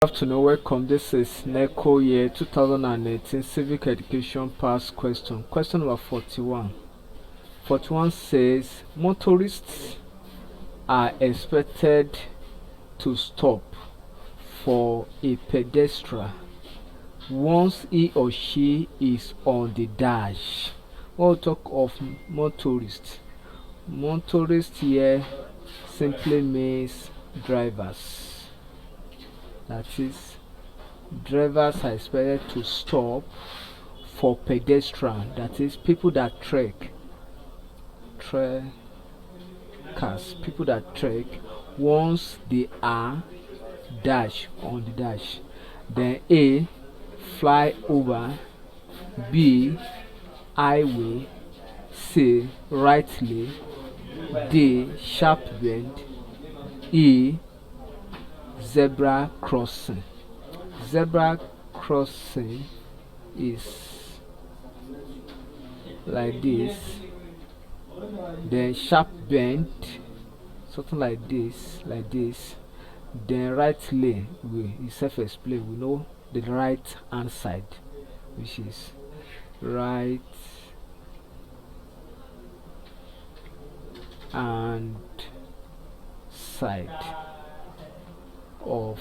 Good afternoon, welcome. This is Neco year 2018 Civic Education Past Question. Question number 41. 41 says motorists are expected to stop for a pedestrian once he or she is on the dash. When we talk of motorists, motorists here simply means drivers. That is, drivers are expected to stop for pedestrian, that is, people that trek, people that trek once they are dash on the dash. Then A, fly over, B, highway, C, right lane, D, sharp bend, E, zebra crossing. Zebra crossing is like this, then sharp bend something like this, then right lane is self-explain. We know the right hand side, which is right hand side of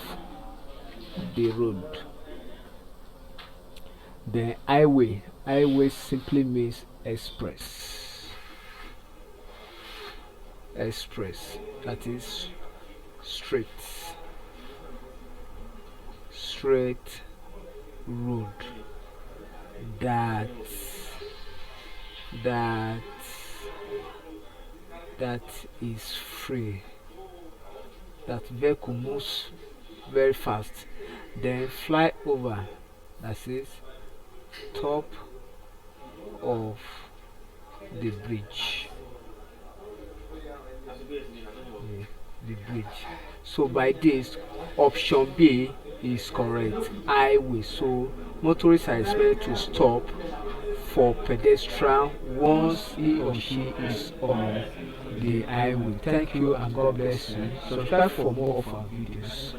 the road. Then highway simply means express, that is straight road that is free, that vehicle moves very fast. Then fly over, that is top of the bridge. The bridge. So by this, option B is correct, highway. So motorists are expected to stop for pedestrian once he or she is on the highway. Thank you and God bless you. Subscribe for more of our videos.